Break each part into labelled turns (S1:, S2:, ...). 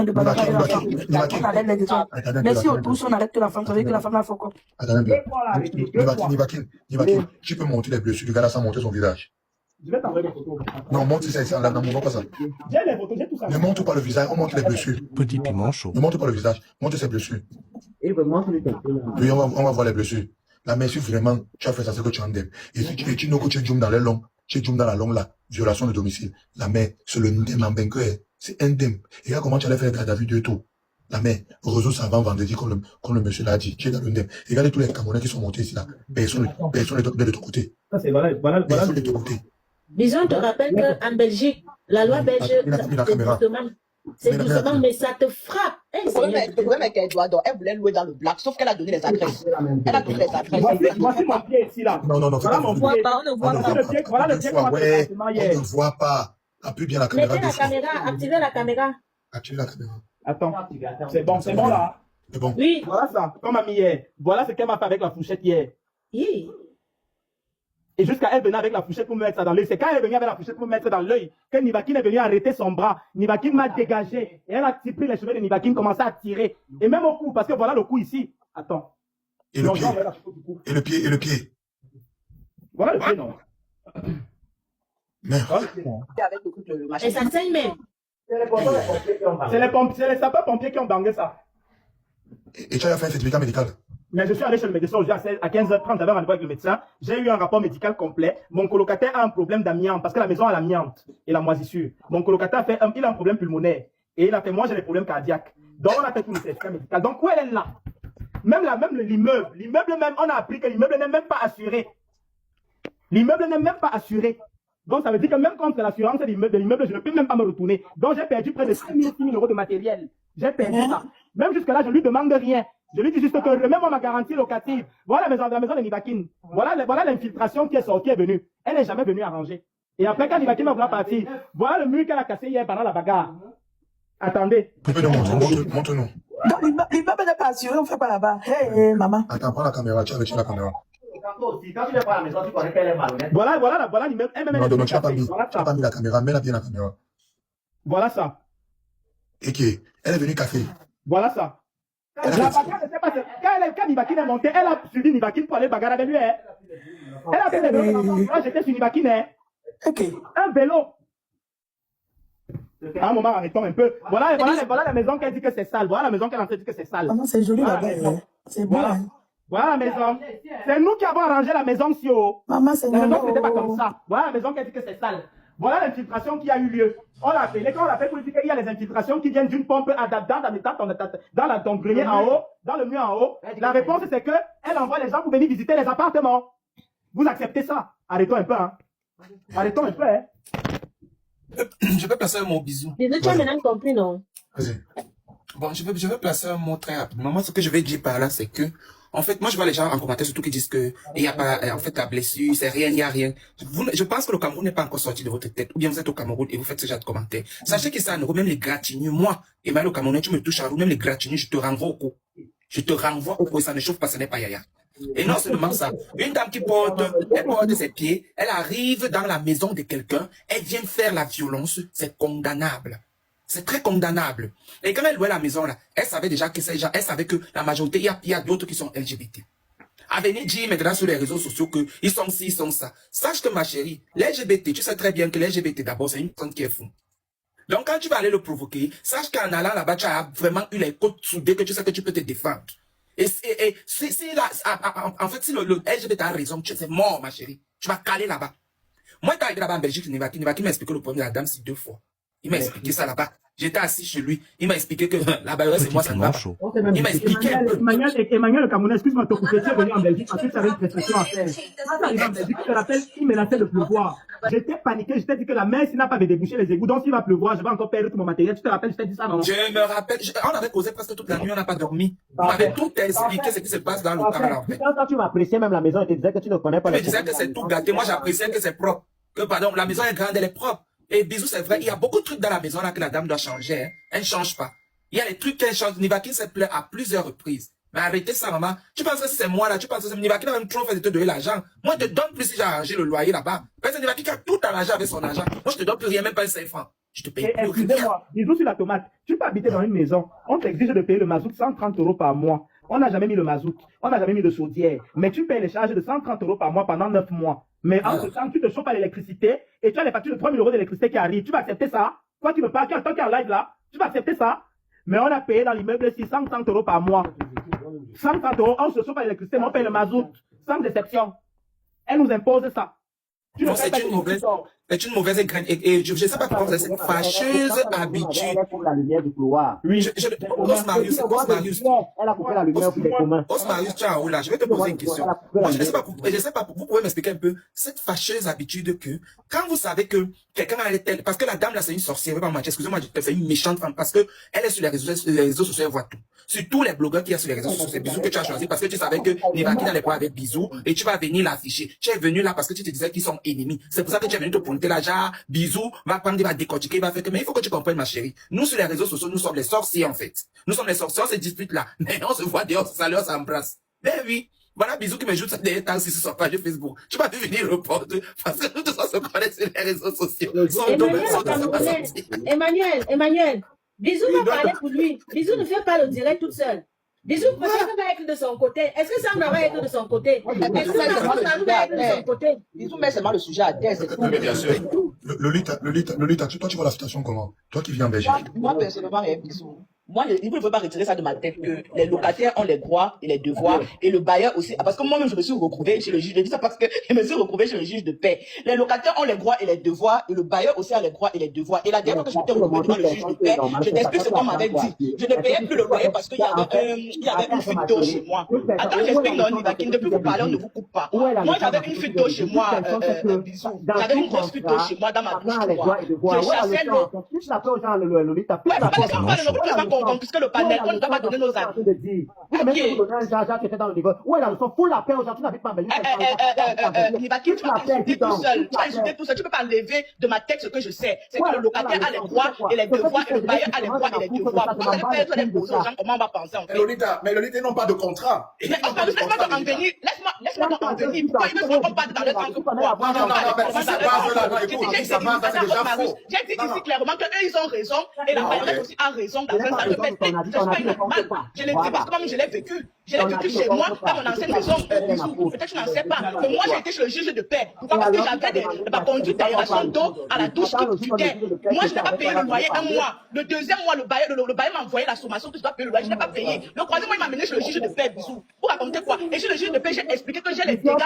S1: de bagarre avec la femme. On arrête les descentes. Mais si on touche, on arrête que la femme, ça veut dire que la femme la faut quoi?
S2: Attendez, Nivakin, tu peux montrer les blessures du gars là sans montrer son visage.
S3: Je vais t'envoyer les photos.
S2: Non, montre ça, ça, là, non, montre pas ça.
S3: J'ai les photos, j'ai tout ça.
S2: Ne montre pas le visage, on montre les blessures.
S4: Petit piment chaud.
S2: Ne montre pas le visage, montre ses blessures.
S5: Et vraiment, c'est le calcul.
S2: Oui, on va voir les blessures. La mais si vraiment tu as fait ça, c'est que tu en aimes. Et si tu n'as que tu joues dans les longs, tu joues dans la longue là, violation de domicile. La mère, c'est le ndem en vainqueur, c'est indemne. Et là, comment tu allais faire garde à vue de tout? La mère, réseau savant vendredi, comme le monsieur l'a dit, tu es dans le ndem. Regardez tous les Camerounais qui sont montés ici là. Personne n'est de ton côté.
S3: Ça, c'est voilà.
S2: Personne n'est de ton côté.
S6: Disons, je te rappelle qu'en Belgique, la loi belge, c'est doucement, mais ça te frappe.
S5: Le problème est qu'elle doit, elle voulait louer dans le black, sauf qu'elle a donné les adresses. Elle a donné les adresses.
S3: Voici mon pied ici là.
S2: Non,
S3: Voilà mon pied.
S6: On ne voit pas.
S3: Voilà le pied qu'on a fait
S2: on ne voit pas. Appuie bien la caméra.
S6: Mettez la caméra, activez la caméra.
S2: Active la caméra.
S3: Attends, c'est bon là.
S2: C'est bon.
S6: Oui.
S3: Voilà ça, comme ami hier. Voilà ce qu'elle m'a fait avec la fourchette hier.
S6: Oui.
S3: Et jusqu'à elle venir avec la fourchette pour me mettre ça dans l'œil. C'est quand elle est venue avec la fourchette pour me mettre dans l'œil que Nivakin est venu arrêter son bras. Nivakin m'a dégagé. Et elle a pris les cheveux de Nivakin, commencé à tirer. Et même au cou, parce que voilà le cou ici. Attends.
S2: Et le pied. Et le pied.
S3: Voilà le pied, non.
S2: Merde.
S3: Voilà le pied, non.
S6: Et ça saigne même.
S3: C'est les sapeurs-pompiers qui ont bangé ça.
S2: Et tu as fait un certificat médical?
S3: Mais je suis allé chez le médecin aujourd'hui à 15h30, j'avais rendez-vous avec le médecin. J'ai eu un rapport médical complet. Mon colocataire a un problème d'amiante, parce que la maison a l'amiante et la moisissure. Mon colocataire il a un problème pulmonaire. Et il a fait, moi j'ai des problèmes cardiaques. Donc on a fait tout le certificat médical. Donc où elle est là? Même l'immeuble même, on a appris que l'immeuble n'est même pas assuré. L'immeuble n'est même pas assuré. Donc ça veut dire que même contre l'assurance de l'immeuble, je ne peux même pas me retourner. Donc j'ai perdu près de 6 000 euros de matériel. J'ai perdu ça. Même jusque-là, je ne lui demande rien. Je lui dis juste que remets-moi ma garantie locative. Voilà la maison de Nivakin. Voilà l'infiltration qui est sortie, est venue. Elle n'est jamais venue arranger. Et après, quand Nivakin va vouloir partir, voilà le mur qu'elle a cassé hier pendant la bagarre. Attendez.
S2: Montre-nous.
S1: L'immeuble n'est pas assuré, on ne fait pas là-bas. Hé, maman.
S2: Attends, prends la caméra, tu as retiré la caméra.
S3: Quand tu n'es pas à la maison, tu connais qu'elle est malhonnête. Voilà l'immeuble.
S2: Non, tu n'as pas mis la caméra, mets-la bien la caméra.
S3: Voilà ça.
S2: Et qui? Elle est venue casser.
S3: Voilà ça. La bagarre ne s'est pas... Quand Nivakin est monté, elle a suivi Nivakin pour aller bagarrer avec lui. Hein. Elle a fait le vélo. Moi, j'étais sur Nivakin. Hein.
S1: Ok.
S3: Un vélo. À un moment, arrêtons un peu. Voilà la maison qu'elle dit que c'est sale. Voilà la maison qu'elle est en train de dire que c'est sale.
S1: Maman, c'est joli là-bas. C'est beau.
S3: Voilà la maison. C'est nous qui avons arrangé la maison si haut.
S1: Maman, c'est
S3: la maison, c'était pas comme ça. Voilà la maison qu'elle dit que c'est sale. Voilà l'infiltration qui a eu lieu. On l'a appelé, quand on l'a fait pour lui dire qu'il y a les infiltrations qui viennent d'une pompe dans ton grenier en haut, dans le mur en haut. La réponse, c'est que elle envoie les gens pour venir visiter les appartements. Vous acceptez ça? Arrêtons un peu, hein. Arrêtons un peu, hein.
S4: Je vais placer un mot bisou.
S6: Tu as maintenant compris, non?
S2: Vas-y.
S4: Bon, je vais placer un mot très rapidement. Moi, ce que je vais dire par là, c'est que, en fait, moi, je vois les gens en commentaire, surtout qui disent que il n'y a pas, en fait, la blessure, c'est rien, il n'y a rien. Je pense que le Cameroun n'est pas encore sorti de votre tête. Ou bien vous êtes au Cameroun et vous faites ce genre de commentaires. Sachez que c'est en euros, même les gratignures. Moi, Emmanuel au Cameroun, tu me touches à vous, même les gratignures, je te renvoie au cou. Je te renvoie au cou, ça ne chauffe pas, ce n'est pas yaya. Et non seulement ça, une dame qui porte ses pieds, elle arrive dans la maison de quelqu'un, elle vient faire la violence, c'est condamnable. C'est très condamnable. Et quand elle louait la maison là, elle savait déjà que ces gens, elle savait que la majorité, il y a d'autres qui sont LGBT. À venir dire maintenant sur les réseaux sociaux que ils sont ci, ils sont ça. Sache que ma chérie, l'LGBT, tu sais très bien que l'LGBT d'abord, c'est une personne qui est fou. Donc quand tu vas aller le provoquer, sache qu'en allant là-bas, tu as vraiment eu les côtes soudées que tu sais que tu peux te défendre. Et si là, en fait, si le LGBT a raison, c'est mort, ma chérie. Tu vas caler là-bas. Moi, quand j'étais là-bas en Belgique, Nivakin m'a expliqué le problème de la dame, c'est 2 fois. Il m'a expliqué ça là-bas. J'étais assis chez lui. Il m'a expliqué que là-bas, c'est moi, ça ne va pas. Il m'a expliqué.
S3: Emmanuel le Camerounais, excuse-moi de te couper. Tu es venu en Belgique parce que tu avais une prestation à faire. Quand tu arrives en Belgique, je te rappelle, il menaçait de pleuvoir. J'étais paniqué. Je t'ai dit que la mer, s'il n'a pas débouché les égouts, donc s'il va pleuvoir, je vais encore perdre tout mon matériel. Tu te rappelles, je t'ai dit ça, non?
S4: Je me rappelle. On avait causé presque toute la nuit, on n'a pas dormi. On avait tout expliqué ce qui se passe dans le Cameroun.
S5: Quand tu m'appréciais même la maison, et tu disais que tu ne connais pas
S4: la maison. Tu me disais que c'est tout gâté. Moi, j'appréciais que c'est propre. Que, pardon, la maison est grande, elle est propre. Et bisous, c'est vrai, il y a beaucoup de trucs dans la maison là que la dame doit changer. Hein. Elle ne change pas. Il y a des trucs qu'elle change. Nivakin s'est plaint à plusieurs reprises. Mais arrêtez ça, maman. Tu penses que c'est moi là? Tu penses que c'est Nivakin a même trop fait de te donner l'argent? Moi, je te donne plus si j'ai arrangé le loyer là-bas. Parce que Nivakin a tout arrangé avec son argent. Moi, je te donne plus rien, même pas un 5 francs. Je te paye
S3: Et
S4: plus rien.
S3: excusez-moi, bisous sur la tomate. Tu peux habiter dans une maison, on t'exige de payer le mazout 130 € par mois. On n'a jamais mis le mazout, on n'a jamais mis de chaudière. Mais tu payes les charges de 130 € par mois pendant 9 mois. Mais en ce temps, tu te chauffes à l'électricité et tu as les factures de 3 000 € d'électricité qui arrivent. Tu vas accepter ça? Toi qui me parles, qui en tant qu'en live là, tu vas accepter ça? Mais on a payé dans l'immeuble 630 € par mois. 130 €, on se chauffe à l'électricité, mais on paye le mazout. Sans déception. Elle nous impose ça. Tu
S4: Non,
S3: ne fais pas
S4: c'est une mauvaise graine. Et je ne sais pas pourquoi vous avez cette fâcheuse habitude.
S7: La lumière du couloir.
S3: Oui.
S4: Osmarius,
S7: Elle a coupé la lumière pour les communs.
S4: Osmarius, ciao, là, je vais te poser une question. Moi, je ne sais pas, vous pouvez m'expliquer un peu cette fâcheuse habitude que, quand vous savez que quelqu'un a été, parce que la dame là, c'est une sorcière, excusez-moi, c'est une méchante femme, parce que elle est sur les réseaux sociaux, elle voit tout. Sur tous les blogueurs qui sont sur les réseaux sociaux, c'est Bisou que tu as choisi parce que tu savais que Nivaki n'allait pas avec Bisou et tu vas venir l'afficher. Tu es venu là parce que tu te disais qu'ils sont ennemis. C'est pour ça que tu es venu te pointer là, genre, Bisou va prendre, il va décortiquer, il va faire que, mais il faut que tu comprennes, ma chérie. Nous, sur les réseaux sociaux, nous sommes les sorciers, en fait. Nous sommes les sorciers, on se dispute là. Mais on se voit dehors, on se salue, on s'embrasse. Ben oui. Voilà, Bisou qui me joue des temps sur son page Facebook. Tu vas venir reporter parce que nous tous on se connaît sur les réseaux sociaux.
S6: Emmanuel, Bisou va parler pour lui. Bisou ne fait pas le direct toute seule. Bisou peut va être de son côté. Est-ce que Sandra va être de son côté? Est-ce que Sandra va être de son côté?
S5: Bisou met seulement le sujet à terre.
S2: Mais bien sûr. Lolita, toi, tu vois la situation comment? Toi qui viens en Belgique.
S5: Moi, personnellement, Bisou. Moi, il ne faut pas retirer ça de ma tête que les locataires ont les droits et les devoirs et le bailleur aussi. Parce que moi-même, je me suis retrouvée chez le juge. Je dis ça parce que je me suis retrouvée chez le juge de paix. Les locataires ont les droits et les devoirs et le bailleur aussi a les droits et les devoirs. Et la dernière fois que je m'étais retrouvée devant le juge de paix, je t'explique ce qu'on m'avait dit. Je ne payais plus le loyer parce qu'il y avait une fuite d'eau chez moi. Attends, j'explique, non, Nivaki, depuis que vous parlez, on ne vous coupe pas. Moi, j'avais une fuite d'eau chez moi, Bisou. J'avais une grosse fuite d'eau chez moi dans ma douche. Je chassais l'eau. Puisque le panel, on ne doit pas donner nos avis. Nivaki, tu vas insulter tout seul. Tu vas insulter tout seul. Tu ne peux pas lever de ma tête ce que je sais. C'est que le locataire a les droits et les devoirs et le bailleur a les droits et les devoirs. Vous allez faire des poser aux gens comment on va penser en fait.
S2: Mais Lolita, ils n'ont pas de contrat.
S5: Laisse-moi en venir. Laisse-moi en venir. Pourquoi ils veulent qu'on parle dans le temps que j'ai dit ici clairement qu'eux, ils ont raison et la bailleurette aussi a raison dans un sens. Je l'ai dit parce que moi, je l'ai vécu. Je l'ai vécu chez moi, dans mon ancienne maison. Peut-être que tu n'en sais pas. Mais moi, j'ai été chez le juge de paix. Pourquoi? Parce que j'avais ma conduite d'aération d'eau à la douche qui fuitait. Moi, je n'ai pas payé le loyer un mois. Le deuxième mois, le bailleur m'a envoyé la sommation que je dois payer le loyer. Je n'ai pas payé. Le troisième mois, il m'a mené chez le juge de paix, Bisou. Pour raconter quoi? Et chez le juge de paix, j'ai expliqué que j'ai les dégâts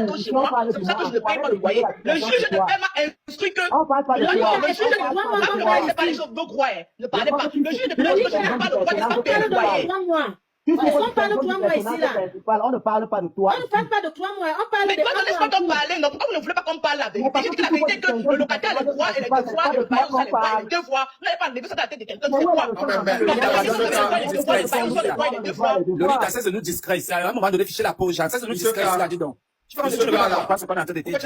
S5: d'eau chez moi. C'est pour ça que je ne paye pas le loyer. Le juge de paix m'a instruit que. Le juge de paix, c'est pas les choses de gros. Ne parlez pas. Le juge de paix, je n'ai pas le droit de payer le loyer.
S6: On parle de 3 mois ici, là.
S7: On ne parle pas de toi.
S6: On ne parle pas de 3 mois. On parle
S5: mais
S6: de.
S5: toi, ne laisse pas qu'on parle. Non, pourquoi vous ne voulez pas qu'on parle la vérité? J'ai dit la vérité que le locataire a les droits et les devoirs, et le bailleur a les droits et les devoirs. Vous n'allez pas lever ça dans la tête de quelqu'un, c'est quoi?
S4: Lolita, cesse de nous discret. À un moment donné, ficher la pause, cesse de nous discret, là, dis donc. Tu vas me dire pas ce qu'on est en train de dire.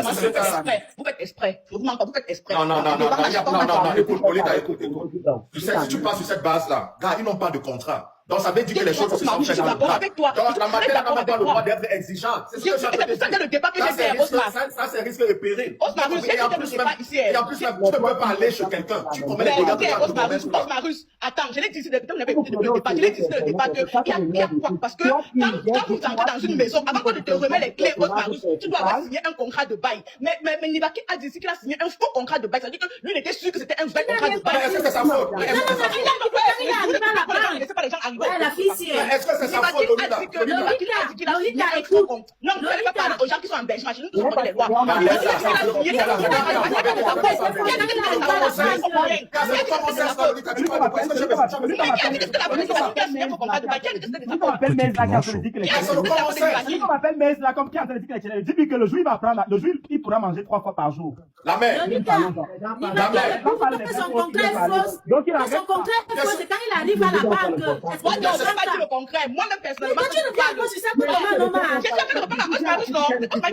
S5: Vous faites exprès. Je vous demande pas, vous faites exprès.
S2: Non, écoute, Lolita, écoute. Tu sais, si tu passes sur cette base-là, gars, ils n'ont pas de contrat. Donc ça veut dire que les choses se sont faites dans le cadre. Donc la matière n'a pas le droit d'être exigeante. C'est
S5: pour ça que le débat que j'ai fait, Osmar.
S2: Ça, c'est risque de péril.
S5: Osmar, et en plus,
S2: tu ne peux pas aller chez quelqu'un. Tu commets les dégâts de la
S5: Osmarus, attends, je l'ai dit ici depuis le début de débat. Je l'ai dit ici le débat qu'il y a quoi? Parce que quand vous entrez dans une maison, avant qu'on ne te remet les clés, Osmarus, tu dois avoir signé un contrat de bail. Mais Nivaki a dit ici qu'il a signé un faux contrat de bail. Ça veut dire que lui, il était sûr que c'était un vrai contrat de bail.
S2: Est-ce que c'est sa faute?
S5: Laissez pas les gens arriver.
S6: La fille, si
S2: est-ce que c'est sa faute, Lolita?
S5: Lolita, écoute. Non, vous n'allez pas parler aux gens qui sont en Belgique. Nous tous, on connaît les lois.
S3: Dis-lui que le jour, il pourra manger 3 fois par jour.
S2: La mère.
S6: Son contrat est faux. C'est quand il arrive à la banque.
S5: Moi, non, je ne sais pas dire le concret. Moi-même, personnellement,
S6: tu ne viens pas sur ça pour le moment.
S5: Je suis en train de répondre à Osmarus, non.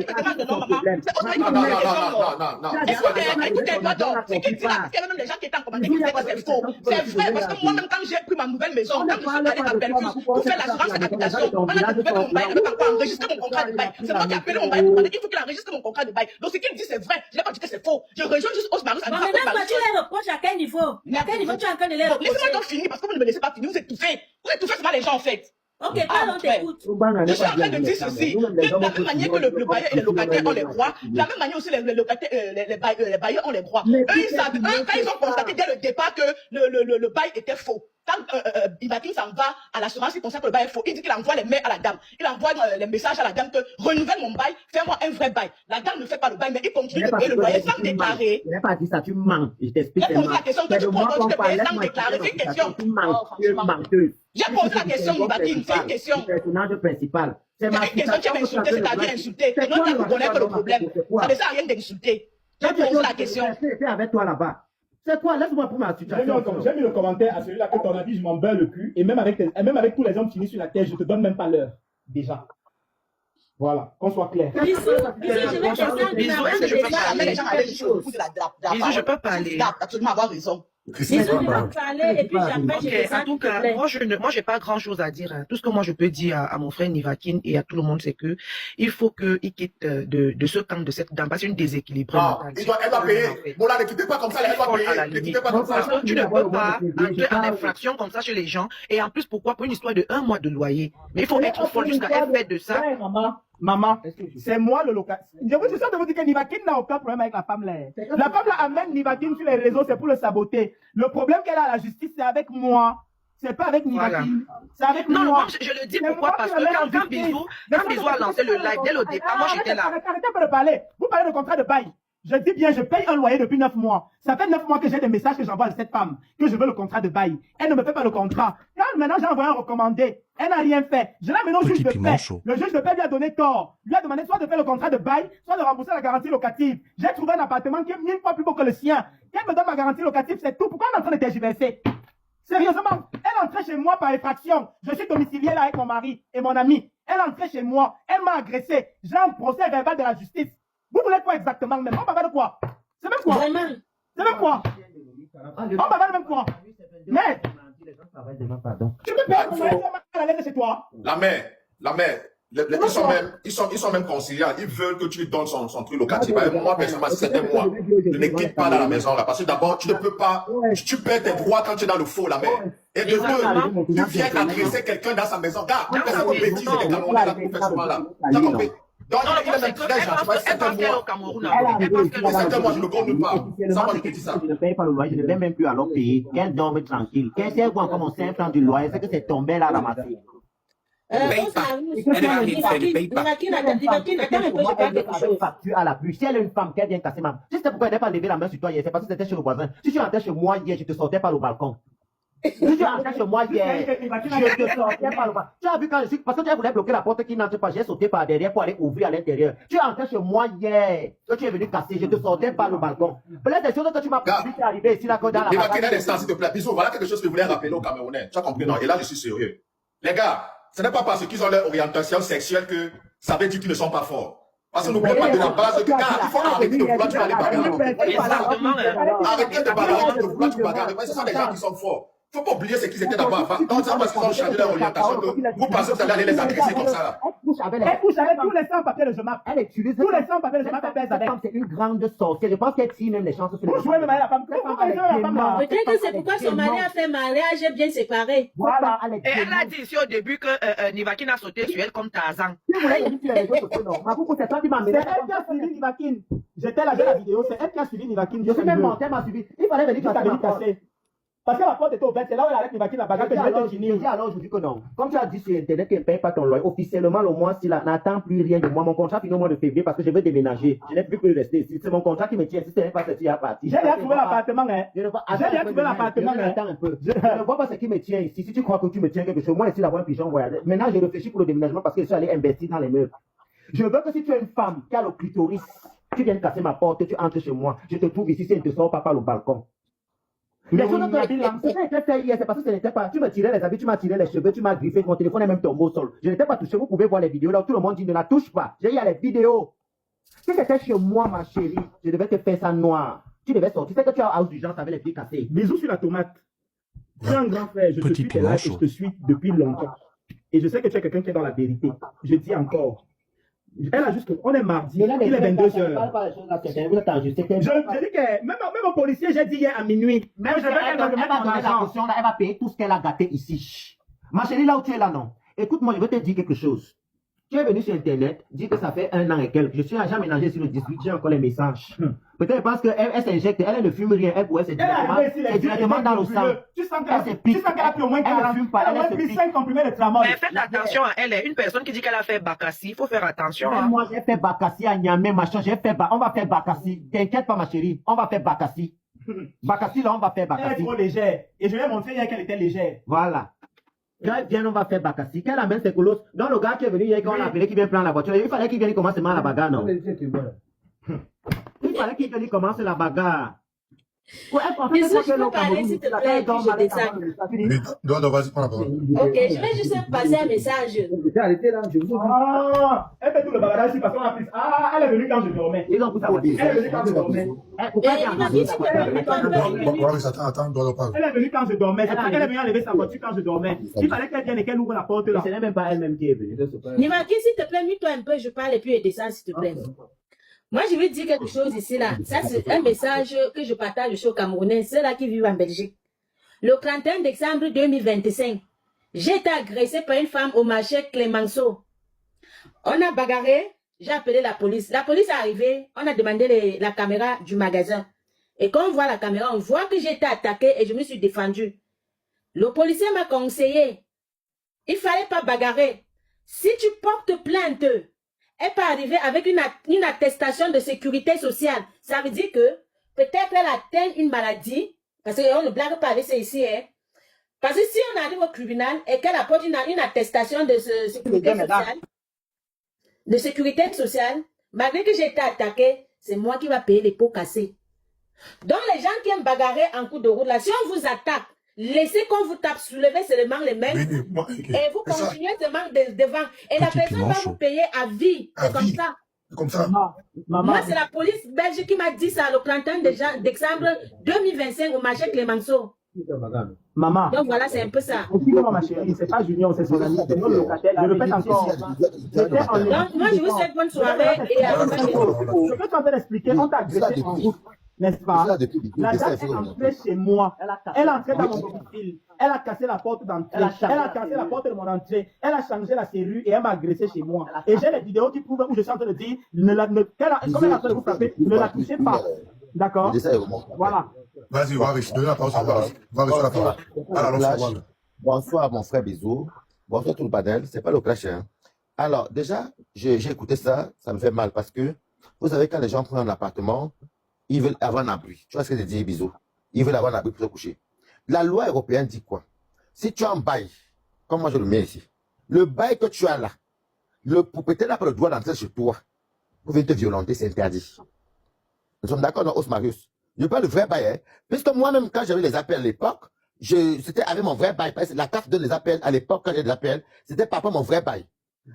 S5: pas qui me demande de non, maman. C'est Osman qui me
S8: Non,
S5: pose
S8: non,
S5: des questions.
S8: non, non, non, non.
S5: Écoutez, pardon. Ce qu'il dit là, parce qu'il y avait même des gens qui étaient en commentaire qui disaient que c'est faux. C'est vrai, parce que moi-même, quand j'ai pris ma nouvelle maison, quand je suis allé à Bellevue pour faire l'assurance à l'habitation, on a trouvé que mon bail n'avait pas encore enregistré mon contrat de bail. C'est moi qui ai appelé mon bail pour demander qu'il faut qu'il enregistre mon contrat de bail. Donc ce qu'il dit, c'est vrai. Je n'ai pas dit que c'est faux. Je rejoins juste Osman.
S6: Bon, maintenant, toi, tu les reproches à quel niveau? À quel niveau tu es en train de les reprocher?
S5: Laissez-moi donc finir parce que vous ne me laissez pas finir. Vous étouffez. Vous étouffez seulement les gens en fait.
S6: Ok, pardon, t'écoute.
S5: Je suis en train de dire ceci. De la même manière que le bailleur et les locataires ont les droits, de la même manière aussi les bailleurs ont les droits. Eux, quand ils ont constaté dès le départ que le bail était faux, quand Ivakin s'en va à l'assurance, il constate que le bail est faux. Il dit qu'il envoie les mails à la dame. Il envoie les messages à la dame que renouvelle mon bail, fais-moi un vrai bail. La dame ne fait pas le bail, mais il continue de payer le loyer sans déclarer.
S7: Je n'ai pas dit ça, tu mens. Je t'explique.
S5: Elle pose la question que tu continues de payer sans déclarer. C'est une question.
S7: Tu mens, tu es menteuse.
S5: J'ai posé la question, Ivakin, c'est une question.
S7: Le personnage principal.
S5: C'est une question, tu m'as insulté, c'est-à-dire insulter. Non, tu reconnais que le problème, ça ne sert à rien d'insulter. J'ai posé la question.
S7: C'est avec toi là-bas. C'est quoi? Laisse-moi pour ma situation.
S3: J'ai mis le commentaire à celui-là que ton avis, je m'en bats le cul. Et même avec tous les hommes finis sur la terre, je te donne même pas l'heure. Déjà. Voilà, qu'on soit clair.
S6: Bisous, je vais te faire
S4: Bisous, est-ce que je peux parler?
S5: Les gens avaient des choses.
S4: Bisous, je peux parler.
S5: Absolument avoir raison.
S6: Bisous, je vais parler et puis après, je
S9: Ok, en tout cas, moi, j'ai pas grand chose à dire. Hein. Tout ce que moi, je peux dire à mon frère Nivakin et à tout le monde, c'est que il faut qu'il quitte de ce camp de cette dame, parce que c'est une déséquilibre.
S8: Non, elle doit payer. Bon, là, ne quittez pas comme ça, elle doit payer. Ne quittez pas comme ça.
S9: Tu ne peux pas entrer en infraction comme ça chez les gens. Et en plus, pourquoi? Pour une histoire de 1 mois de loyer. Mais il faut être folle jusqu'à être fait de ça.
S3: Maman, c'est moi le locataire. Je vous suis sûr de vous dire que Nivakin n'a aucun problème avec la femme là. La femme là amène Nivakin sur les réseaux, c'est pour le saboter. Le problème qu'elle a à la justice, c'est avec moi. C'est pas avec Nivakin. Voilà. C'est avec moi.
S9: Non, je le dis pourquoi? Parce que quand Bisou a lancé le live dès le départ, moi j'étais là.
S3: Arrêtez de parler. Vous parlez de contrat de bail. Je dis bien, je paye un loyer depuis 9 mois. Ça fait 9 mois que j'ai des messages que j'envoie à cette femme, que je veux le contrat de bail. Elle ne me fait pas le contrat. Quand maintenant j'ai envoyé un recommandé, elle n'a rien fait. Je l'amène au juge de paix. Le juge de paix lui a donné tort. Lui a demandé soit de faire le contrat de bail, soit de rembourser la garantie locative. J'ai trouvé un appartement qui est 1000 fois plus beau que le sien. Qu'elle me donne ma garantie locative, c'est tout. Pourquoi on est en train de tergiverser? Sérieusement, elle entrait chez moi par effraction. Je suis domicilié là avec mon mari et mon ami. Elle entrait chez moi. Elle m'a agressé. J'ai un procès verbal de la justice. Vous voulez quoi exactement même? On parle de quoi? C'est même quoi? C'est même quoi? On parle de même quoi? Mais tu peux pas à l'aise chez toi?
S8: La mère, ils sont même conciliants. Ils veulent que tu lui donnes son truc locatif. Moi, personnellement, si c'était moi, je ne quitte pas dans la maison là. Parce que d'abord, tu ne peux pas, tu perds tes droits quand tu es dans le faux, la mère. Et de deux, tu viens agresser quelqu'un dans sa maison. Regarde, tu fais cette bêtise et des canons là pour faire souvent là. Tu as compris? Donc, il a même très gentil. C'est un mois, je ne compte pas. Ça, moi, je te dis ça.
S7: Je ne paye pas le loyer, je ne vais même plus alors payer. Qu'elle dorme tranquille. Qu'elle sait quoi comme on sait prendre du loyer, c'est que c'est tombé là ramasser. Facture à la pluie. Si elle est une femme, qu'elle vient casser ma. Si c'est pourquoi elle n'a pas levé la main sur toi hier, c'est parce que c'était chez le voisin. Si tu entrais chez moi hier, je te sortais par le balcon. Si tu entrais chez moi hier, je te sortais par le balcon. Tu as vu quand je suis. Parce que tu voulais bloquer la porte qui n'entre pas, j'ai sauté par derrière pour aller ouvrir à l'intérieur. Tu entrais chez moi hier, que tu es venu casser, je te sortais par le balcon. Peut-être des choses que tu m'as pas dit, c'est arrivé ici, là, dans la.
S8: Il va quitter l'instant, s'il te plaît. Bisous, voilà quelque chose que je voulais rappeler aux Camerounais. Tu as compris, non? Et là, je suis sérieux. Les gars, ce n'est pas parce qu'ils ont leur orientation sexuelle que ça veut dire qu'ils ne sont pas forts. Parce que n'oubliez pas de la base que il faut arrêter de vouloir tu vas les bagarrer. Arrêtez de bagarrer, de vouloir tu bagarres. Mais ce sont des gens qui sont forts. Il ne faut pas oublier ce qu'ils étaient d'abord avant. Quand c'est parce qu'ils ont changé leur orientation que vous pensez que vous allez aller les agresser comme ça.
S3: Elle couche avec tous les sans-papiers de je m'appelle. Elle utilise tous les sans-papiers de je m'appelle. C'est une grande sorcière. Je pense qu'elle tire même les chances sur les. Vous jouez même avec la femme.
S6: Peut-être que c'est pourquoi son mari a fait mariage bien séparé.
S3: Voilà.
S9: Et elle a dit ici au début que Nivakin a sauté sur elle comme Tarzan.
S3: C'est elle qui a suivi Nivakin. J'étais là, j'ai la vidéo. C'est elle qui a suivi Nivakin. Je suis même monté, elle m'a suivi. Il fallait venir casser. Parce que la porte était ouverte, c'est là où elle arrête Nivakin la bagarre que je vais te finir.
S7: Alors, je dis que non. Comme tu as dit sur Internet qu'elle ne paye pas ton loyer, officiellement, le mois, s'il n'attend plus rien de moi, mon contrat finit au mois de février parce que je veux déménager. Je n'ai plus que rester ici. C'est mon contrat qui me tient. Si ce n'est pas ceci à partir.
S3: J'ai bien trouvé l'appartement, hein.
S7: J'ai bien trouvé l'appartement, hein. Attends un peu. Je ne vois pas ce qui me tient ici. Si tu crois que tu me tiens quelque chose, moi, ici, d'avoir un pigeon voyage. Maintenant, je réfléchis pour le déménagement parce que je suis allé investir dans les meubles. Je veux que si tu es une femme qui a le clitoris, tu viens casser ma porte, tu entres chez moi. Je te trouve ici, si elle ne te sort pas par le balcon. Mais ce qui a été fait hier, c'est parce que ce n'était pas. Tu me tirais les habits, tu m'as tiré les cheveux, tu m'as griffé, mon téléphone est même tombé au sol. Je n'étais pas touché. Vous pouvez voir les vidéos là où tout le monde dit ne la touche pas. J'ai eu les vidéos. Si c'était chez moi, ma chérie, je devais te faire ça noir. Tu devais sortir. Tu sais que tu as house d'urgence avec les pieds cassés.
S3: Bisous sur la tomate. Tu es un grand frère, je te suis, t'es là et je te suis depuis longtemps. Et je sais que tu es quelqu'un qui est dans la vérité. Je dis encore. Elle a juste. On est mardi, il est 22h. Je dis que même au policier, j'ai dit hier à minuit.
S7: Même elle va donner la caution, elle va payer tout ce qu'elle a gâté ici. Ma chérie, là où tu es là, non. Écoute-moi, je veux te dire quelque chose. Tu es venu sur Internet, dis que ça fait 1 an et quelques. Je suis agent ménager sur le 18, j'ai encore les messages. Peut-être parce qu'elle s'injecte, elle ne fume rien, elle pourrait se directement dans le sang.
S3: Tu sens qu'elle a pris au moins 40, elle a pris 5 comprimés de tramol.
S9: Mais faites attention à elle, une personne qui dit qu'elle a fait Bakassi, il faut faire attention.
S7: Moi, j'ai fait Bakassi à Niamey, machin, on va faire Bakassi. T'inquiète pas, ma chérie, on va faire Bakassi. Bakassi, là, on va faire Bakassi.
S3: Elle est trop légère. Et je vais montrer hier qu'elle était légère.
S7: Voilà. Viens, on va faire Bakassi. Qu'elle amène ses colosses. Donc, le gars qui est venu hier, qu'on a appelé, qui vient prendre la voiture, il fallait qu'il vienne commencer la bagarre, non? Il fallait qu'il vienne commencer la bagarre.
S6: Bisous, je peux parler, s'il te plaît, et puis je descends.
S2: Vas-y, prends la parole.
S6: Ok, je vais juste passer un message.
S3: Elle fait tout le bagarre ici parce qu'on a pris. Elle est venue quand je dormais.
S7: Ils ont pris sa voiture.
S3: Elle est venue quand je dormais.
S2: Attends, dois parler.
S3: Elle est venue quand je dormais. C'est parce qu'elle est venue enlever sa voiture quand je dormais. Il fallait qu'elle vienne et qu'elle ouvre la porte là.
S7: Ce n'est même pas elle-même qui est venue.
S6: Nivaki, s'il te plaît, mute-toi un peu, je parle et puis descends, s'il te plaît. Moi, je vais dire quelque chose ici, là. Ça, c'est un message que je partage chez aux Camerounais, ceux-là qui vivent en Belgique. Le 31 décembre 2025, j'ai été agressée par une femme au marché Clémenceau. On a bagarré, j'ai appelé la police. La police est arrivée, on a demandé la caméra du magasin. Et quand on voit la caméra, on voit que j'ai été attaquée et je me suis défendue. Le policier m'a conseillé, il fallait pas bagarrer. Si tu portes plainte, elle peut arriver avec une attestation de sécurité sociale. Ça veut dire que peut-être elle atteint une maladie, parce qu'on ne blague pas avec ça ici. Hein. Parce que si on arrive au tribunal et qu'elle apporte une attestation de sécurité sociale, malgré que j'ai été attaquée, c'est moi qui va payer les pots cassés. Donc les gens qui aiment bagarrer en coup de route, là, si on vous attaque, laissez qu'on vous tape, soulevez seulement les mains et vous continuez seulement devant. Et la personne va vous payer à vie. C'est comme ça.
S2: Comme ça.
S6: Moi, c'est la police belge qui m'a dit ça le 31 décembre 2025 au marché Clémenceau.
S7: Maman.
S6: Donc voilà, c'est un peu ça.
S3: Excusez-moi, ma chérie, c'est pas Junior, c'est son ami, c'est notre locataire. Je répète encore.
S6: Donc, moi, je vous souhaite bonne soirée et à la prochaine.
S3: Je peux t'en expliquer, on t'a agressé en route. N'est-ce pas? La dame est entrée chez moi. Elle est entrée dans mon domicile. Elle a cassé la porte d'entrée. Elle a cassé la porte de mon entrée. Elle a changé la serrure et elle m'a agressé chez moi. Et j'ai les vidéos qui prouvent où je suis en train de dire, comme elle est en train de vous frapper, ne la touchez pas. D'accord? Voilà.
S2: Vas-y, Waris, donne la parole à Waris. Waris, la parole.
S10: Bonsoir, mon frère Bisou. Bonsoir, tout le panel. C'est pas le clash. Hein. Alors, déjà, j'ai écouté ça. Ça me fait mal parce que, vous savez, quand les gens prennent un appartement, ils veulent avoir un abri. Tu vois ce que je dis, Bisou? Ils veulent avoir un abri pour se coucher. La loi européenne dit quoi? Si tu as un bail, comme moi je le mets ici, le bail que tu as là, le propriétaire n'a pas le droit d'entrer chez toi pour venir te violenter, c'est interdit. Nous sommes d'accord, non, Osmarius? Je parle de vrai bail, hein? Puisque moi-même, quand j'avais les appels à l'époque, c'était avec mon vrai bail. La carte donne les appels à l'époque, quand j'ai des appels, c'était par rapport à mon vrai bail.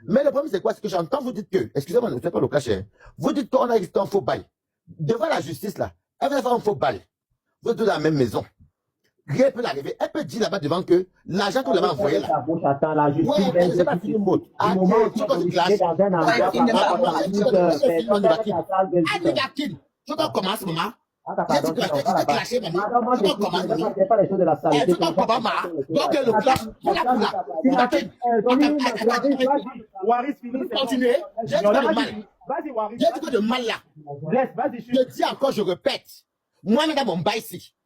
S10: Mais le problème, c'est quoi? C'est que j'entends vous dites que, excusez-moi, ne faites pas le cacher, hein? Vous dites qu'on a existé un faux bail. Devant la justice, là, elle va faire un faux bail. Vous êtes dans la même maison. Rien peut l'arriver. Elle peut dire là-bas devant que l'argent qu'on lui a envoyé là. Ouais, elle n'est pas fini mode. Ah, tu peux clash. Tu peux commencer, maman. J'ai dit que tu clashé, maman. Tu peux commencer, maman. C'est pas les choses de la salle. Tu peux pas, maman. Donc, le clash, pour la
S3: Waris, fini.
S10: Continuez. J'ai dit quoi de mal.
S3: Vas-y, Waris.
S10: J'ai dit quoi de mal là.
S3: Vas-y,
S10: je dis encore, je répète. Moi, dans mon bail ici,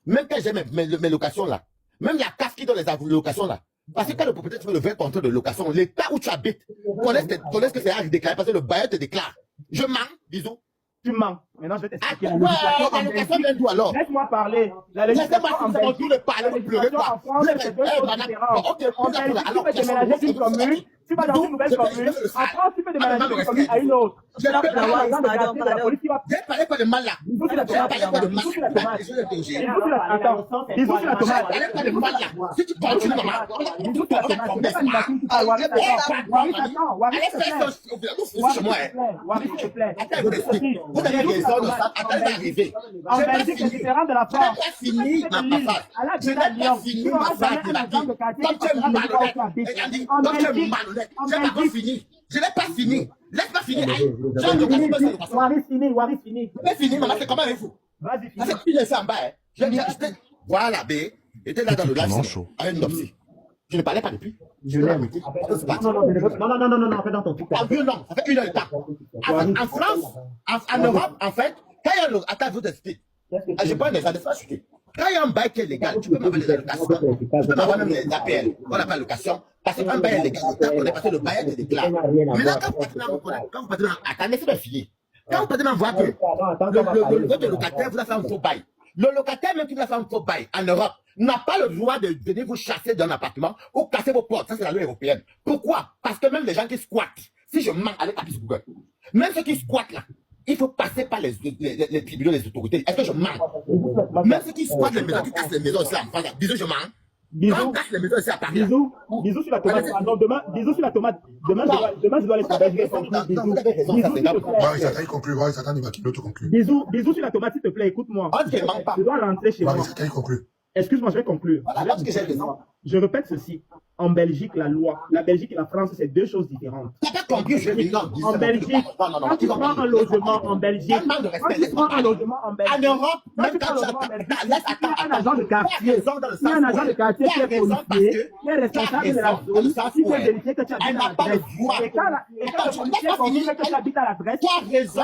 S10: même quand j'ai mes locations là, même la CAF qui donne les locations là, parce que quand le propriétaire fait le vrai contrat de location, l'état où tu habites, connaît ce que c'est à déclarer parce que le bailleur te déclare. Je mens, bisous.
S3: Tu mens. Maintenant, je vais t'expliquer.
S10: La location vient d'où alors?
S3: Laisse-moi parler.
S10: Laissez-moi tout le parler, vous pleurez pas.
S3: Ok, tu peux déménager une commune. Tu vas dans une nouvelle commune, en France, tu peux déménager d'une commune à une autre.
S10: Je ne peux pas
S3: Dans
S10: avoir
S3: le quartier de la police qui va...
S10: Je ne parlais pas de mal là.
S3: Bisous sur la
S10: Je ne parlais pas de
S3: tomate. Bisous sur la
S10: mal.
S3: tomate.
S10: Je suis interrogé.
S3: Bisous sur la... Attends. Bisous sur la
S10: Je ne
S3: tomate.
S10: parlais pas de mal là. Si tu continues comme ça,
S3: Bisous sur la tomate. C'est pas une machine qui parle. Waris, attends. Waris,
S10: allez
S3: s'il te
S10: faire
S3: plaît.
S10: ça chez moi.
S3: Waris, s'il te plaît.
S10: Attends, vous avez raison de ça. Attendez d'arriver.
S3: En Belgique, c'est différent de la
S10: Je n'ai
S3: France.
S10: pas fini ma passage. Je n'ai pas fini ma passage de la vie. Comme tu es malhonnête, comme tu es malhonnête, je n'ai pas fini. Je n'ai pas fini. Laisse-moi finir.
S3: Waris, fini. Waris, fini.
S10: Je vais finir, maman, c'est comment avec vous?
S3: Vas-y,
S10: Ça
S3: fini.
S10: fait une fois en bas. Voilà, B. Était là dans le live. Avec une opsie. Je ne parlais pas depuis. Je l'ai arrêté.
S7: Non, fais dans ton truc.
S10: En vieux, non, ça fait 1 heure de temps. En France, en Europe, en fait, quand il y a le. Attends, je vous explique. Je prends des exemples, pas chuter. Quand il y a un bail qui est légal, tu peux m'avoir les allocations. Tu peux m'avoir même les APL. On n'a pas location. Parce qu'un bail est légal, on est passé le bail est légal. Maintenant, quand vous partez dans. Attendez, c'est pas fini. Quand vous partez dans voir que votre locataire vous a fait un faux bail. Le locataire, même qui vous a fait un faux bail en Europe, n'a pas le droit de venir vous chasser d'un appartement ou casser vos portes. Ça, c'est la loi européenne. Pourquoi? Parce que même les gens qui squattent, si je mens, allez taper sur Google. Même ceux qui squattent là, il faut passer par les tribunaux, les autorités. Est-ce que je mens? Même ceux qui squattent les maisons, qui cassent les maisons ici en France, bisous, je mens. Quand on casse les maisons ici à Paris.
S3: Bisous sur la tomate. Non, demain, bisous sur la tomate. Demain, je dois aller travailler. Je vais conclure. Bisous.
S2: Waris, attends, il conclut. Waris, attends, il va qu'il te conclue.
S3: Bisous sur la tomate, s'il te plaît. Écoute-moi. Je dois rentrer chez moi.
S2: Waris, attends, il conclut.
S3: Excuse-moi, je vais conclure. Je répète ceci. En Belgique, la loi, la Belgique et la France, c'est deux choses différentes. En Belgique, quand tu prends un logement en Belgique,
S10: en Europe, même quand tu
S3: as un agent de quartier, il y a un agent de quartier qui est policier, qui est responsable de la zone, qui peut vérifier que tu habites à l'adresse. Et quand le policier confirme que tu habites à l'adresse,
S10: tu as raison.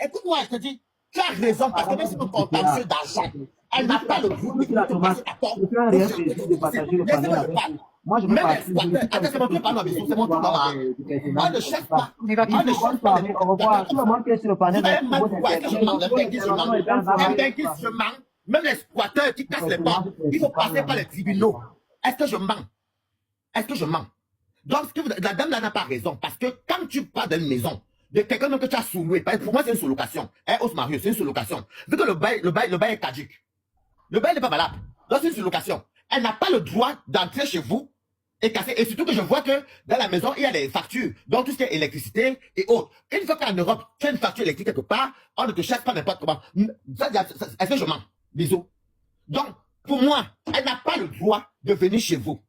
S10: Écoute-moi, je te dis, tu as raison, parce que même si nous comptons d'argent, elle n'a pas le droit de passer à porte.
S7: Moi, je veux
S10: pas. Attends, c'est mon tour, pardon, c'est mon tour, maman. On ne cherche pas. On ne cherche pas.
S7: Au revoir. Tu vas manquer sur le panel.
S10: Je mens. Même les squatteurs qui cassent les portes, il faut passer par les tribunaux. Est-ce que je mens? Est-ce que je mens? Donc, la dame là n'a pas raison, parce que quand tu pars d'une maison, de quelqu'un que tu as sous-loué, pour moi c'est une sous-location. Ose Mario, c'est une sous-location. Vu que le bail est caduque. Le bail n'est pas valable. Donc c'est une sous-location. Elle n'a pas le droit d'entrer chez vous et casser. Et surtout que je vois que dans la maison, il y a des factures. Donc tout ce qui est électricité et autres. Une fois qu'en Europe, tu as une facture électrique quelque part, on ne te chasse pas n'importe comment. Est-ce que je mens? Bisous. Donc, pour moi, elle n'a pas le droit de venir chez vous.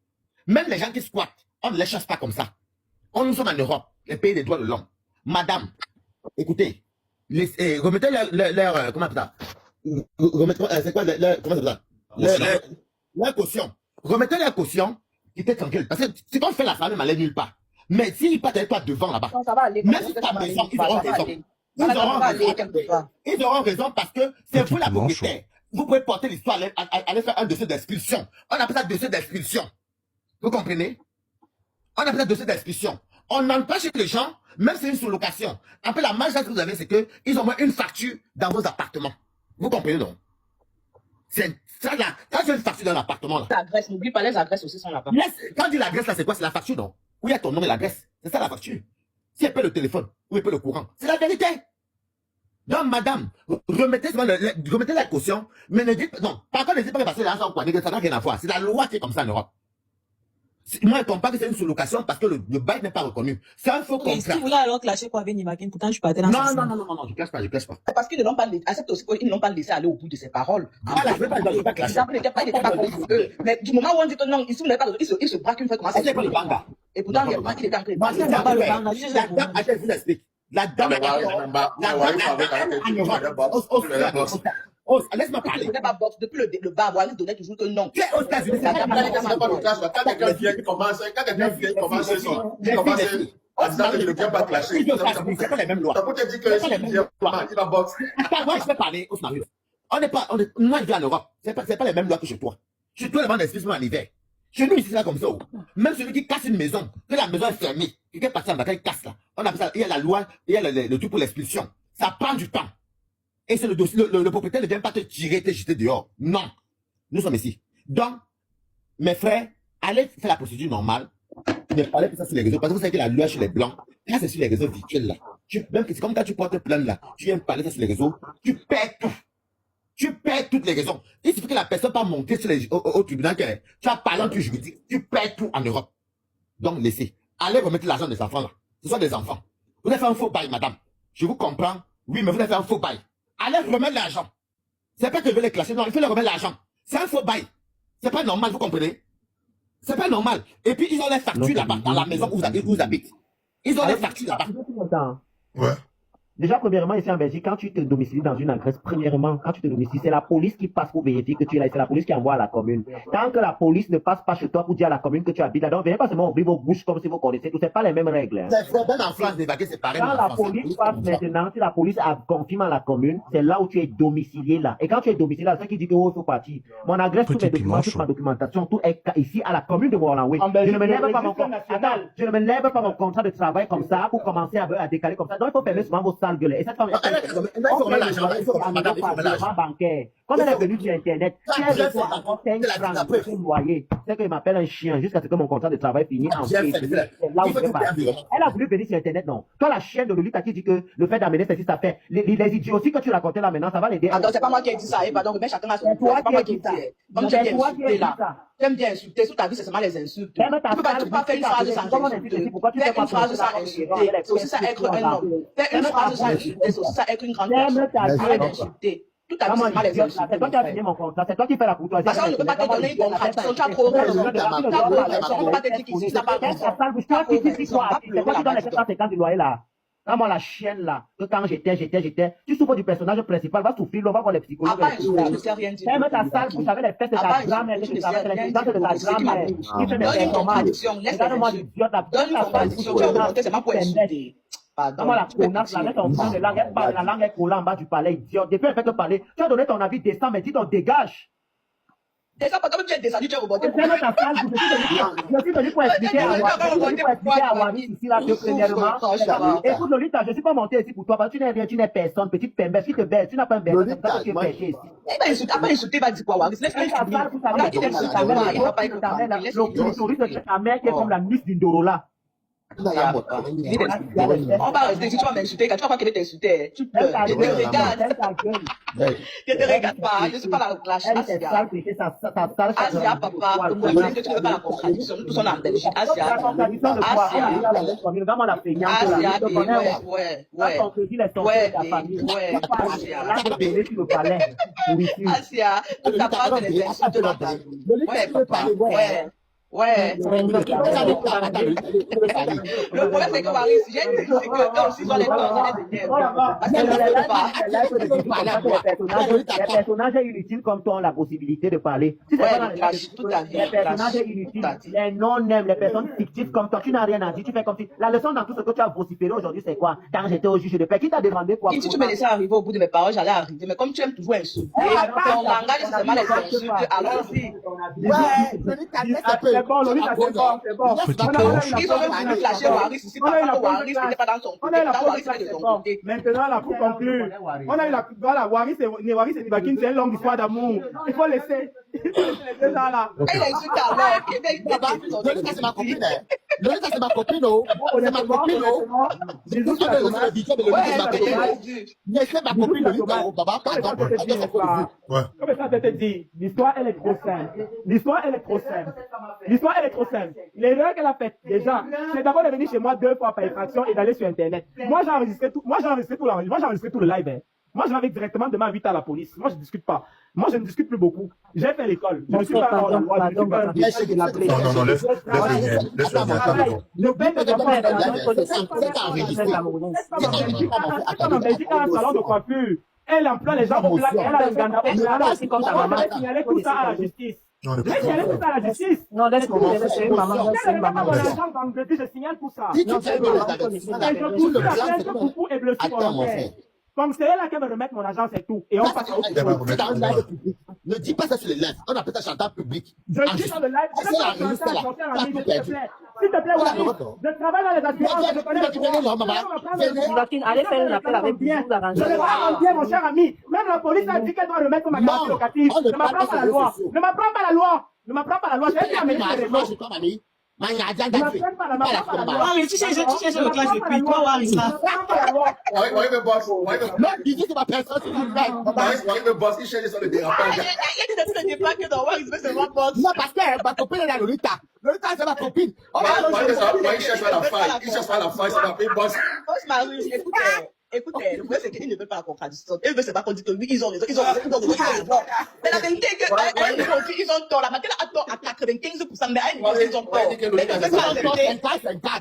S10: Même les gens qui squattent, on ne les chasse pas comme ça. Nous sommes en Europe, les pays des droits de l'homme. Madame, écoutez, remettez leur comment ça? C'est quoi comment ça? Leur caution. Remettez leur caution, qui était tranquille. Parce que c'est quand on fait la famille, elle n'allait nulle part. Mais s'ils partent avec toi devant là-bas, même si tu as raison, ils auront raison. Ils auront raison parce que c'est vous la propriétaire. Vous pouvez porter l'histoire, aller faire un dossier d'expulsion. On appelle ça dossier d'expulsion. Vous comprenez? On appelle ça dossier d'expulsion. On n'entre pas chez les gens, même si c'est une sous-location. Après, la marge que vous avez, c'est qu'ils envoient une facture dans vos appartements. Vous comprenez, non? C'est ça là. Quand j'ai une facture dans l'appartement là.
S5: L'adresse, n'oublie pas, les adresses aussi sont là-bas.
S10: Quand on dit l'adresse là, c'est quoi? C'est la facture, non? Où il y a ton nom et l'adresse. C'est ça la facture. Si elle paie le téléphone, ou elle paie le courant. C'est la vérité. Donc, madame, remettez la caution, mais ne dites pas, non. Par contre, ne dites pas que parce que l'argent, ça n'a rien à voir. C'est la loi qui est comme ça en Europe. Moi, je ne comprends pas que c'est une sous-location parce que le bail n'est pas reconnu. C'est un faux contrat.
S5: Si vous voulez alors clasher quoi avec Nivakin, pourtant je partais dans
S10: non, je classe pas.
S5: Parce qu'ils ne l'ont pas laissé, accepte aussi qu'ils ne l'ont pas laissé aller au bout de ses paroles.
S10: Voilà, je ne veux pas clasher.
S5: Il n'était pas contre eux. Mais du moment où on dit que non, ici, vous n'avez pas, il se braque une fois, comment ça se
S10: pas le banga.
S5: Et pourtant, il était en train de
S10: c'est pas le banga. Je vous explique. La dame, laisse-moi parler.
S5: Depuis le bas, Waris donnait toujours que non.
S10: Aux États-Unis,
S8: c'est quand quelqu'un vient qui commence, il ne vient pas clasher.
S10: C'est pas les mêmes lois.
S8: Ça peut te dire que il va boxer.
S10: Moi, je vais parler, Osmario. Moi, je vis en Europe. C'est pas les mêmes lois que chez toi. Chez toi, le monde d'expulsion en hiver. Chez nous, ici, c'est comme ça. Même celui qui casse une maison, que la maison est fermée, qui est parti en vacances, il casse là. On appelle ça, il y a la loi, il y a le truc pour l'expulsion. Ça prend du temps. Et c'est le dossier, le propriétaire ne vient pas te tirer, te jeter dehors. Non. Nous sommes ici. Donc, mes frères, allez faire la procédure normale. ne parlez pas ça sur les réseaux, parce que vous savez que la loi sur les blancs, quand c'est sur les réseaux virtuels là, même que c'est comme quand tu portes plainte là, tu viens parler ça sur les réseaux, tu perds tout. Tu perds toutes les raisons. Il suffit que la personne pas monter au tribunal, tu as parlé en tout juridique, tu perds tout en Europe. Donc laissez. Allez remettre l'argent des enfants là. Ce sont des enfants. Vous avez fait un faux bail, madame. Je vous comprends. Oui, mais vous avez fait un faux bail. Allez remettre l'argent. C'est pas que je vais les classer, non, il faut leur remettre l'argent. C'est un faux bail. C'est pas normal, vous comprenez? C'est pas normal. Et puis ils ont les factures là-bas, dans la maison où vous habitez. Ils ont les factures là-bas.
S2: Ouais.
S7: Déjà, premièrement, ici en Belgique, quand tu te domicilies dans une adresse, premièrement, quand tu te domicilies, c'est la police qui passe pour vérifier que tu es là, c'est la police qui envoie à la commune. Tant que la police ne passe pas chez toi pour dire à la commune que tu habites là, donc venez pas seulement ouvrir vos bouches comme si vous connaissez tout, c'est pas les mêmes règles. Hein.
S10: C'est vrai, même en France, débarquer, c'est pareil.
S7: Quand la police passe maintenant, si la police confirme à la commune, c'est là où tu es domicilié là. Et quand tu es domicilié là, c'est ce qui dit que oh, il faut partir. Mon adresse, tous mes documents, toute ma documentation, tout est ici à la commune de Moranoué. Je ne me lève pas mon je ne me lève pas mon contrat de travail comme ça pour commencer à décaler comme ça. Donc il faut fermer souvent vos sales gueules. Et cette femme, bancaire. Comme elle est venue sur Internet, si elle veut avoir 5 francs de loyer, c'est qu'il m'appelle un chien jusqu'à ce que mon contrat de travail finisse en février. Là où je vais partir. Elle a voulu venir sur Internet, non. Toi, la chienne de Lolita qui dit que le fait d'amener ceci, ça fait. Les idioties que tu racontais là maintenant, ça va l'aider.
S5: Attends, c'est pas moi qui ai dit ça, pardon, mais chacun a son point. C'est pas moi qui ai dit ça. Comme tu viens insulter là. J'aime bien insulter, sous ta vie, c'est seulement les insultes. Tu peux pas faire une phrase sans insulter. Faire une phrase sans insulter, c'est aussi ça être un homme. Faire une phrase sans insulter, c'est aussi ça être une grande personne. Arrête d'insulter. Tout à fait, c'est pas les insultes.
S7: C'est toi qui as signé mon contrat, c'est toi qui fais la courtoisie.
S5: Parce qu'on ne peut pas te donner une contradiction, tu as trop raison. Tu as trop raison, on ne peut pas te dire qu'ici, tu n'as pas raison.
S7: C'est toi qui dis quoi, c'est toi qui donne les 750 du loyer là. Moi, la chienne là, que quand j'étais, tu souffres du personnage principal, va souffrir, on va voir les psychologues.
S5: Ah, je ne sais rien dire.
S7: Même ta salle, vous savez les fesses de ta grand-mère, les fesses de ta grand-mère, qui fait des
S5: donne une contradiction, laisse les insultes. Donne une contradiction, tu as augmenté, c'est pas pour insulter.
S7: Pardon. La connasse, là, laisse ton point de langue, la langue est collée en bas du palais, idiot. Depuis elle fait que parler, tu as donné ton avis décent, mais dis donc, dégage.
S5: C'est ça, quand tu es descendu, tu es remonté.
S7: Je suis venu pour expliquer à Waris ici, là, que premièrement. Écoute, Lolita, je ne suis pas monté ici pour toi, parce que tu n'es rien, tu n'es personne, petite pembelle, si tu te baisses, tu n'as pas un berger, c'est pour ça que tu es pêché ici.
S5: Eh ben, pas insulté, va dire quoi, Waris? Laisse-le finir.
S7: Ta mère qui est comme la Miss d'Indorola.
S5: On va rester, si tu vas m'insulter, quand tu vas pas qu'elle t'insulter, tu pleures. Je te regarde. Je te regarde pas, je ne suis pas la Asia. Asia, papa, tu ne veux pas la contradiction, nous tous on est en Belgique. Asia, Asia, toute la part de les insultes là-bas. Ouais, papa, ouais. Le problème, c'est que Waris, j'ai dit que eux aussi sont les
S7: Les personnages inutiles comme toi ont la possibilité de parler. Si c'est pas dans les personnages inutiles, les non-nèmes, les personnes fictives comme toi, tu n'as rien à dire, tu fais comme si. La leçon dans tout ce que tu as vociféré aujourd'hui, c'est quoi? Quand j'étais au juge de paix, qui t'a demandé quoi?
S5: Si tu me laissais arriver au bout de mes paroles, j'allais arriver. Mais comme tu aimes toujours insulter, ton langage, c'est seulement les insultes, allons-y.
S7: C'est bon, Lolita, c'est bon.
S5: Ils ont même voulu flasher Waris ici, parce que Waris n'était pas dans son côté.
S3: Maintenant, la coupe conclue. On a eu la Waris et Nivakin, c'est une longue histoire d'amour. Il faut laisser.
S5: Et les insultes alors,
S10: Lolita, c'est ma copine. Lolita, c'est ma copine, oh. C'est ma copine, oh. C'est ma copine, Lolita, oh. Baba, pardon.
S3: Comme ça, je te dis, l'histoire, elle est trop simple. L'histoire, elle est trop simple. L'erreur qu'elle a faite, déjà, c'est d'abord de venir chez moi 2 fois par effraction et d'aller sur Internet. Moi, j'ai enregistré tout le live. Hein. Moi, je vais directement demain vite à la police. Moi, je ne discute pas. Moi, je ne discute plus beaucoup. J'ai fait l'école. Je ne suis pas encore là.
S2: Non, laisse
S3: un salon de coiffure. Elle emploie les gens au black. Elle a le Ghana. Elle a tout ça à la justice.
S2: Non,
S3: laisse c'est maman. Je signale tout ça. Comme c'est elle qui va remettre mon argent, c'est tout. Et on passe à autre chose.
S10: Ne dis pas ça sur le live. On appelle ça chantage public.
S3: Je dis dans le live. S'il te plaît, je travaille dans les assurances. Je connais le
S6: allez faire un appel avec bien.
S3: Je ne vais pas rendre bien, mon cher ami. Même la police a dit qu'elle doit remettre ma garantie locative. Ne m'apprends pas la loi. Ne m'apprends pas la loi. J'ai été amené sur les réseaux.
S6: Ah, mais tu sais, le clash depuis toi, Waris, là.
S8: Why the boss? Why the
S10: Non, il dit que ma personne, c'est une blague.
S8: Why the boss? Il cherche sur le dérapage.
S5: Il y a des débats que dans Waris, c'est ma box.
S10: Non, parce que ma copine est là, Lolita. Lolita, c'est ma copine.
S8: Why il cherche pas la faille? Il cherche pas la faille, ça m'appelle boss.
S5: Boss Marius, écoutez, le problème c'est qu'ils ne veulent pas la contradiction. Eux, c'est pas qu'on dit que oui, ils ont raison. Mais la vérité est que, aujourd'hui, ils ont tort. La matière a tort à 95%, mais à un niveau, ils ont tort. Mais c'est pas la vérité.
S10: C'est un cas.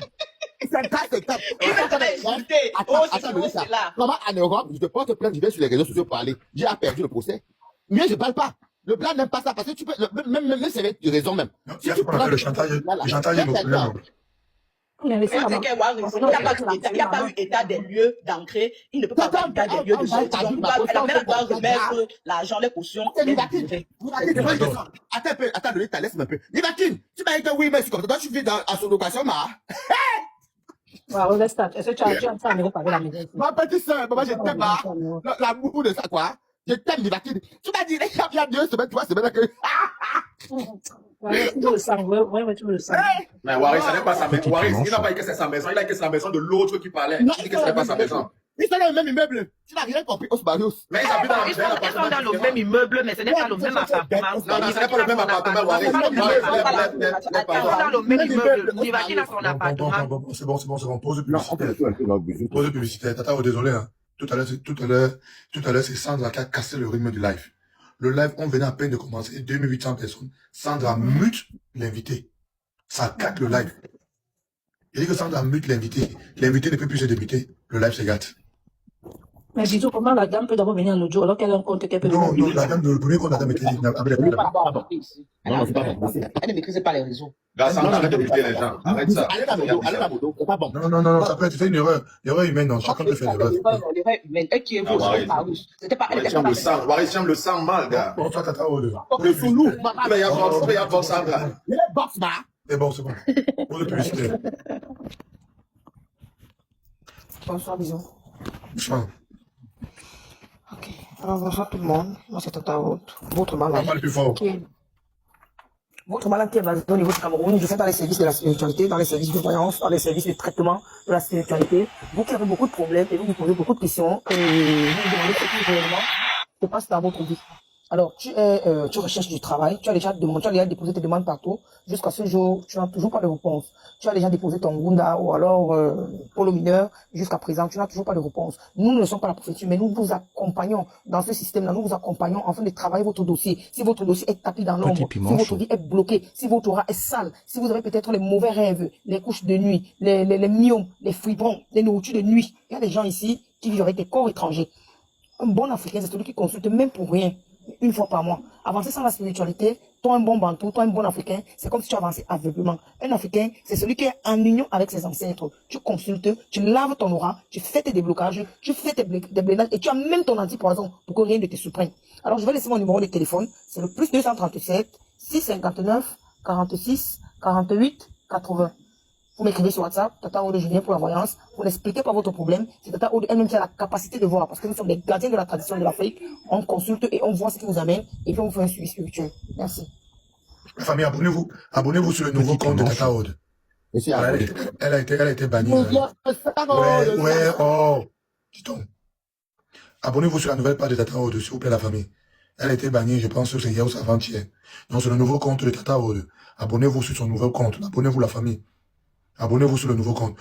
S5: Ils ont tort d'insulter. Oh, c'est bon, c'est là.
S10: Comment en Europe, je te porte plainte, je vais sur les réseaux sociaux parler. J'ai perdu le procès. Mais je parle pas. Le plan n'aime pas ça parce que tu peux, même c'est avec raison même.
S2: Si tu prends le chantage est mon problème.
S5: Il n'y a pas eu état des lieux d'entrée. Il ne peut pas avoir état des lieux de sortie. Elle a même pas remettre l'argent, les cautions.
S10: Attends un peu, laisse-moi un peu. Nivakine, tu m'as dit que oui, mais c'est comme ça. Toi, tu vis à son location, ma.
S1: Est-ce que tu as ça à réparer la maison?
S10: Ma petite soeur, maman, je t'aime, l'amour de ça, quoi. Je t'aime, Nivakine. Tu m'as dit, il y a 2 semaines, 3 semaines que.
S1: Ouais, tu le sens, ouais, tu le sens.
S8: Mais Waris, ça n'est pas sa maison. Waris, il n'a pas dit que c'est sa maison, il a dit que c'est la maison de l'autre qui parlait. Il dit que ce n'est pas sa maison.
S10: Ils sont dans le même immeuble. Tu n'as rien compris, Osmarius.
S8: Mais ils habitent dans
S9: Ils sont dans le même immeuble, mais ce n'est pas le même appartement.
S8: Non, ce n'est pas le même appartement, Waris.
S9: Ils sont dans le même immeuble. Nivakine a son appartement.
S2: C'est bon. Pause de publicité. Tata, désolé, hein. Tout à l'heure, c'est Sandra qui a cassé le rythme du live. Le live, on venait à peine de commencer, 2800 personnes. Sandra mute l'invité. Ça gâte le live. Il dit que Sandra mute l'invité. L'invité ne peut plus se débuter. Le live se gâte.
S1: Mais disons, comment la dame peut d'abord venir en audio alors qu'elle a un compte qu'elle peut
S2: Non, la dame, le premier compte, la dame était dit.
S5: Elle ne maîtrise pas les réseaux.
S8: Sandra, arrête de buter les gens. Arrête ça.
S10: Allez la moto, c'est pas bon.
S2: Non, ça peut être fait une erreur. L'erreur humaine, non. Chacun peut faire une erreur.
S5: L'erreur humaine. Elle qui est vous, c'était pas elle.
S8: J'aime le sang. Waris, j'aime le sang mal, gars.
S2: Bon, toi, Tata,
S10: C'est sous nous.
S8: Mais il y a bon Sandra.
S10: Il est box, ma.
S2: c'est bon. Pause de publicité.
S1: Bonsoir, bisous.
S2: Franchement.
S1: Ok. Alors, bonsoir tout le monde. Moi, c'est Tata Haute. Votre malade.
S2: On parle plus fort.
S1: Votre malade qui est basé au niveau du Cameroun, je fais dans les services de la spiritualité, dans les services de voyance, dans les services de traitement de la spiritualité. Vous qui avez beaucoup de problèmes et vous posez beaucoup de questions et vous vous demandez ce qui réellement se passe dans votre vie. Alors, tu recherches du travail, tu as déjà déposé tes demandes partout. Jusqu'à ce jour, tu n'as toujours pas de réponse. Tu as déjà déposé ton Gunda ou alors polo mineur. Jusqu'à présent, tu n'as toujours pas de réponse. Nous ne sommes pas la préfecture, mais nous vous accompagnons dans ce système-là. Nous vous accompagnons afin de travailler votre dossier. Si votre dossier est tapis dans l'ombre, si votre vie est bloquée, si votre aura est sale, si vous avez peut-être les mauvais rêves, les couches de nuit, les myomes, les fribrons, les nourritures de nuit. Il y a des gens ici qui vivent avec des corps étrangers. Un bon Africain, c'est celui qui consulte même pour rien. Une fois par mois. Avancer sans la spiritualité, toi un bon bantou, toi un bon Africain, c'est comme si tu avançais aveuglement. Un Africain, c'est celui qui est en union avec ses ancêtres. Tu consultes, tu laves ton aura, tu fais tes déblocages, tu fais tes blénages et tu as même ton antipoison pour que rien ne te surprenne. Alors je vais laisser mon numéro de téléphone, c'est le plus 237 659 46 48 80. Vous m'écrivez sur WhatsApp, Tata Aude, je viens pour la voyance. Vous n'expliquez pas votre problème. C'est Tata Aude elle-même qui a la capacité de voir. Parce que nous sommes des gardiens de la tradition de l'Afrique. On consulte et on voit ce qui nous amène. Et puis on fait un suivi spirituel. Merci.
S2: La famille, abonnez-vous. Abonnez-vous sur le nouveau compte de Tata Aude. Elle a été bannie. Dis donc. Abonnez-vous sur la nouvelle page de Tata Aude, s'il vous plaît, la famille. Elle a été bannie, je pense que c'est hier ou avant-hier. Donc, sur le nouveau compte de Tata Aude. Abonnez-vous sur son nouveau compte. Abonnez-vous, la famille. Abonnez-vous sur le nouveau compte.